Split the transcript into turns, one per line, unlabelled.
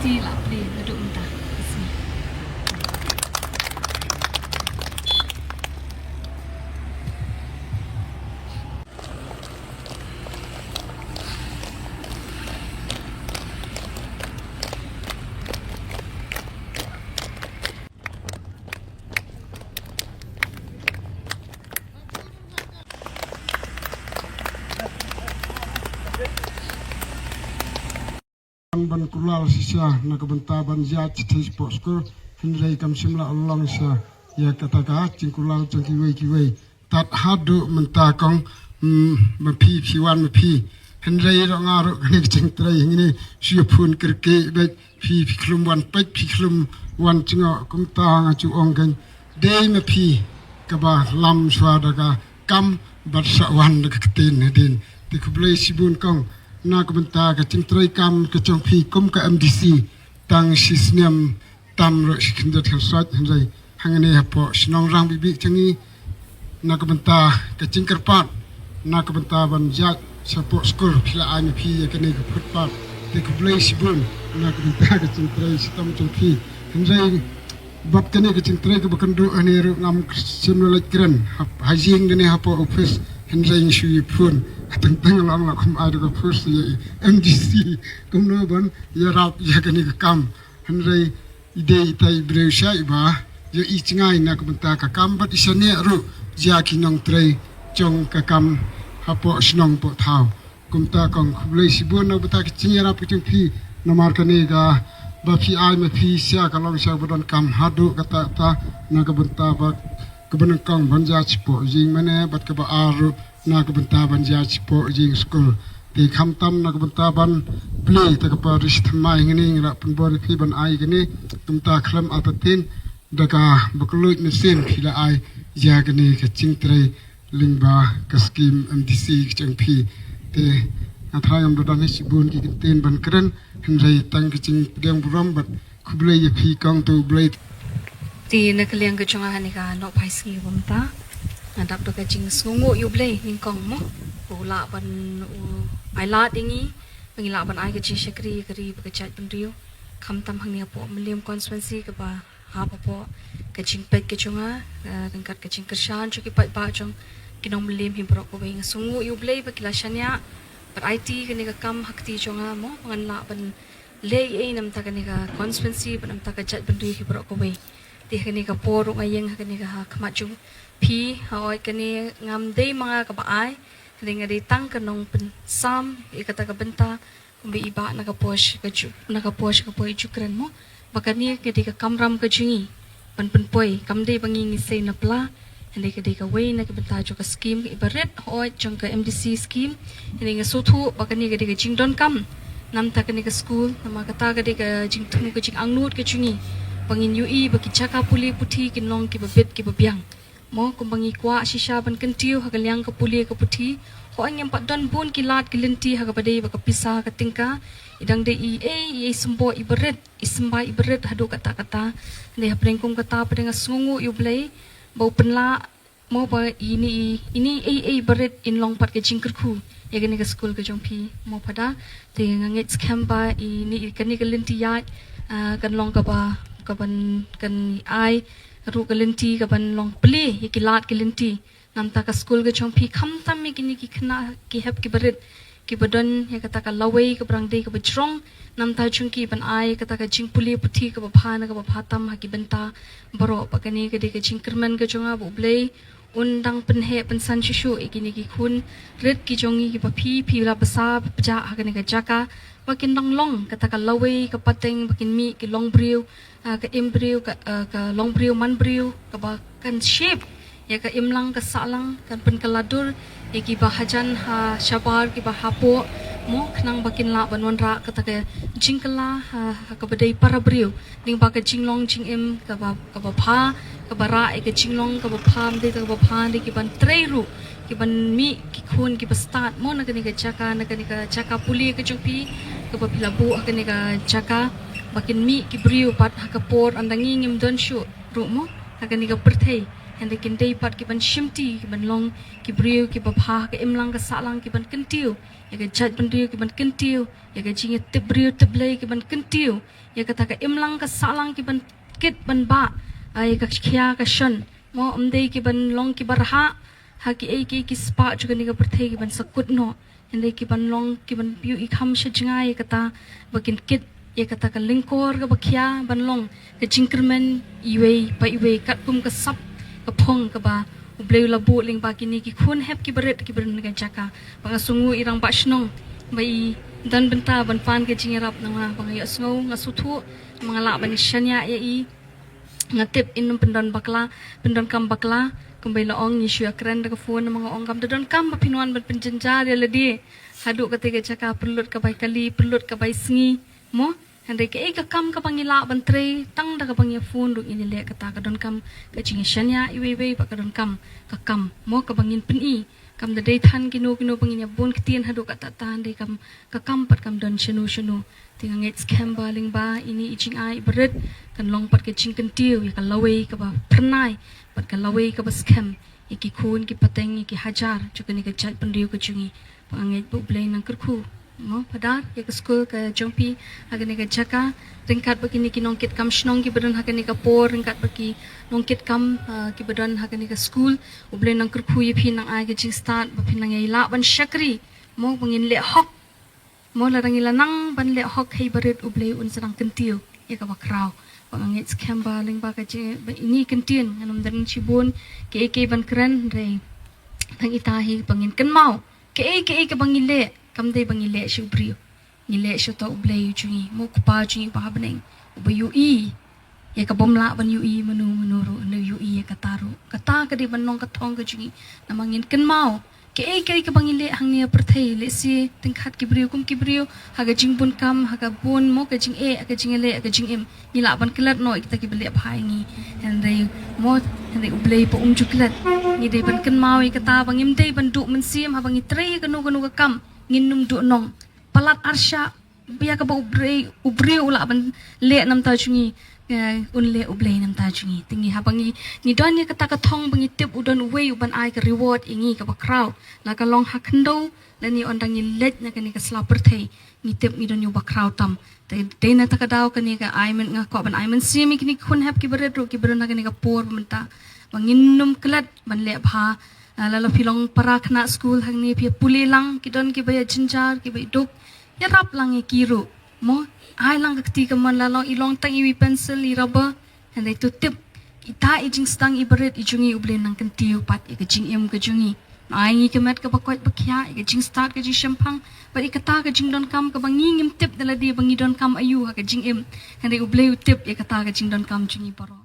Ti lah beli duduk mentah.
Ban kulal sisa na kabentaban zat tis posko hinrai kam simla Allah sa ya kataka cingkulal kiwei tat hadu mentakong mapi piwan mapi hinrai ro ngaro kini cingtrai ngini siapun kerke baik pi klum wan pek pi klum wan cingo kum ta ngacu ongkan dei mapi kaba lam swadaga kam barsa wan de ketin din dikublai sibun kong na kabenta ka cingtrai kam ka chongpi kum ka MDC tang sisniam tam ro sikindat khasat hanjai hangane hapo snong rang bibi changi na kabenta ka cingkerpat na kabenta ban jat support school phila ai phi ka ne ka phutpat te ka blai sibun na kabenta ka cingtrai sitam chongpi hanjai bab kene ka cingtrai ka bakandu ane ro ngam simnolat kren hajing ne hapo office hanjai shui phun tentang lang lah kum ada ke first ya MDC kum no ban ya rap ya kani ke kam hanrai ide itai breusa iba ya i cingai na kubenta ka kam bat isane ru ja kinong trai chong ka kam hapo snong po thau kum ta kong khublei sibun na bata ki cingi rap ki phi namar kani ga ba phi ai ma phi sia ka long sa bodon kam hadu kata ta na kubenta ba kebenang kong banja cipo jing mana bat ka ba aru na kabentaban ja cipo jing school ti khamtam na kabentaban play ta ka rish thamai ngini ra punbor phi ban ai gini tumta khlam atatin daga bakluit ni sen phila ai ja gini ka cingtrai lingba ka scheme MDC chang phi te athayam dodan sibun ki tin ban kren hinrai tang ka cing pedang buram bat khublai ye phi kong tu blai
Ti nakaliang ka chunga hanika no paisi bumta. Nadap do kajing sungu yublay ningkong mo ula ban ai la dingi pangila ban ai kaji shakri kari bakachat pendriu khamtam hangni apo meliam constituency ka ba ha po kajing pet kachunga tangkat kajing kershan chuki pat ba chong kinong meliam himbro ko bing sungu yublay bakila shanya but IT kani ka kam hakti chunga mo panganla ban lay ai nam ta kani ka constituency ban nam ta kajat pendriu himbro ko bing ti kani ka poro ngayeng kani ka khamachung phi hoi kani ngam dei mga kabaay kani nga di tang kanong sam ikata ka benta kumbi iba nakaposh ka poy chukran mo bakani kadi ka kamram ka jungi pan poy kamdei bangingi say na pla hindi kadi ka way na kabenta jo ka scheme ibaret hoi jong ka MDC scheme hindi nga suthu bakani kadi ka jingdon kam nam ta kani ka school nama kata kadi ka jingthunu ka jing angnut ka jungi bangin UI baki chaka puli puthi kinong ki babet ki babyang mo kumbangi kwa shisha ban kentiu hagaliang ka puli ka puthi ho ang pat don bun kilat kilinti haga badai baka pisa ka tingka idang de e sumbo ibaret isamba ibaret hadu kata ne haprengkum kata padang sungu yublai bau penla mo ba ini ibaret in long pat ke jingkerku ya gani ka school ka jongpi mo pada te ngangit skamba ini kani kilinti ya kan long ka ba kaban kan ai ru kalinti kaban long pli yikilat kilinti namta ka school ga chongpi khamtam mi kini ki khna ki hep ki barit ki badon ya kata ka lawai ka brang dei ka bajrong namta chungki ban ai kata ka jing puli puthi ka bhana ka bhatam ha ki benta baro pakani ka de ka jing kerman ka chonga bu blei undang penhe pensan shishu ikini ki khun red ki jongi ki phi la basa pja ha ka ni ka jaka makin long kata ka lawai ka pateng makin mi ki long briu ka embryo ka long briu man briu ka ba kan shape ya ka imlang ka salang kan pen kaladur ya ki bahajan ha shabar ki bahapo mo khnang bakin la banwan ra kata ka jingkala ha ka badai para briu ning ba ka jinglong jing em ka ba pha ka bara e ka jinglong ka ba pham de ka ba pha de ki ban treiru ki ban mi ki khun ki ba start mo na ka ni ka chaka puli ka jongpi ka ba pilabu ka ni ka chaka bakin mi ki briu pat ha ka por andangi ngim don shu ru mo ha ka ni ka perthei hande kin dei pat ki ban shimti ki ban long ki brio ki bapha ki imlang ka salang ki ban kentiu ya ka jat ban rio ki ban kentiu ya ka jinge tip brio teblei ki ban kentiu ya ka ta ka imlang ka salang ki ban kit ban ba ay ka khia ka shon mo umdei ki ban long ki barha ha ki spa juga ni ka perthei ki ban sakut no hande ki ban long ki ban piu I kham shajnga ya ka ta bakin kit ya kata ka lingkor ka bakhya banlong ka jingkermen iwe kat pum ka sap ka phong ka ba ubleu labu ling ba kini ki khun hep ki beret ki beren ka jaka banga sungu irang ba shnong bai dan benta ban pan ka jingerap nanga banga ya sngo ngasuthu mga la ban shanya ya I ngatip inum pendon kam bakla kumbai laong ni shu akren ka phone mga ong kam don kam ba pinuan ban penjenjar ya ledi hadu ka te ka jaka perlut ka bai kali perlut ka bai sngi mo hande ke ka kam ka pangila bantre tang da ka pangya phone ru ini le kata ka don kam ka chingi shanya iwe pa ka don kam ka kam mo ka bangin peni kam da dei than kinu bangin ya bon kitien hadu ka ta tan dei kam ka kam pat kam don shenu tingang it scam baling ba ini iching ai bered kan long pat ke ching kan tiu ya ka lawe ka ba pernai pat ka lawe ka ba scam iki khun ki pateng iki hajar chukani ka chat pandiu ka chungi pangai bu blai nang kerku mo padar ya ke school ke jompi agane ke jaka ringkat begini ki nongkit kam shnong ki bedan hagane ka por ringkat bagi nongkit kam ki bedan hagane ka school uble nang kerku ye phi nang ai ke jing start ba phi nang ai la ban shakri mo bangin le hok mo la rang ila nang ban le hok hei barit uble un sarang kentiu ya ka bakraw bangit skamba ling ba ka je ini kentien anam dan chibun ke ban kren re thang itahi bangin kan mau ke bangin le kam dei bangi le shu brio ni le shu to ublei chui mo kupa chui ba beneng ubu ui ya ka bomla ban ui manu ru nu ui ya kataru kata ka di banong ka thong ka chui namangin ken mau ke bangi le hang ni perthei le si tingkhat ki brio kum ki brio haga jing bun kam haga bun mo ka jing ka jing le ka jing em ni la ban kelat no kita ki bele phai ngi hendai mo hendai ublei po juklat ni dei ban ken mau kata bangim dei ban du men sim ha bangi trei ka nu ka kam nginum du nong palat arsha biya ka ba ubri ula ban le nam ta chungi un le ublei nam ta chungi tingi ha bangi ni don ni kata ka thong bangi tip udon we ban ai ka reward ingi ka ba kraw la ka long ha khndo la ni on dang ni let na ka ni ka slapper thei ni tip ni don yu ba kraw tam te na ta ka daw ka ni ka ai men nga ko ban ai men simi ki ni khun hap ki beret ru ki beren na ka ni ka por ban ta banginum klat ban le bha lalo pilong para kena school hang ni pia puli lang kidon ki baya jinjar ki bai duk ya rap lang kiru mo ai lang kakti ka man lalo ilong tang iwi pencil I rubber and they to tip ita ijing stang ibaret ijungi uble nang kentiu pat I ka jing em ka jungi ai ngi kemet ka bakwat bakya I ka jing start ka jing shampang but ikata ka jing don kam ka bangi ngim tip dala di bangi don kam ayu ha ka jing em and they uble tip ya kata ka jing don kam jungi paro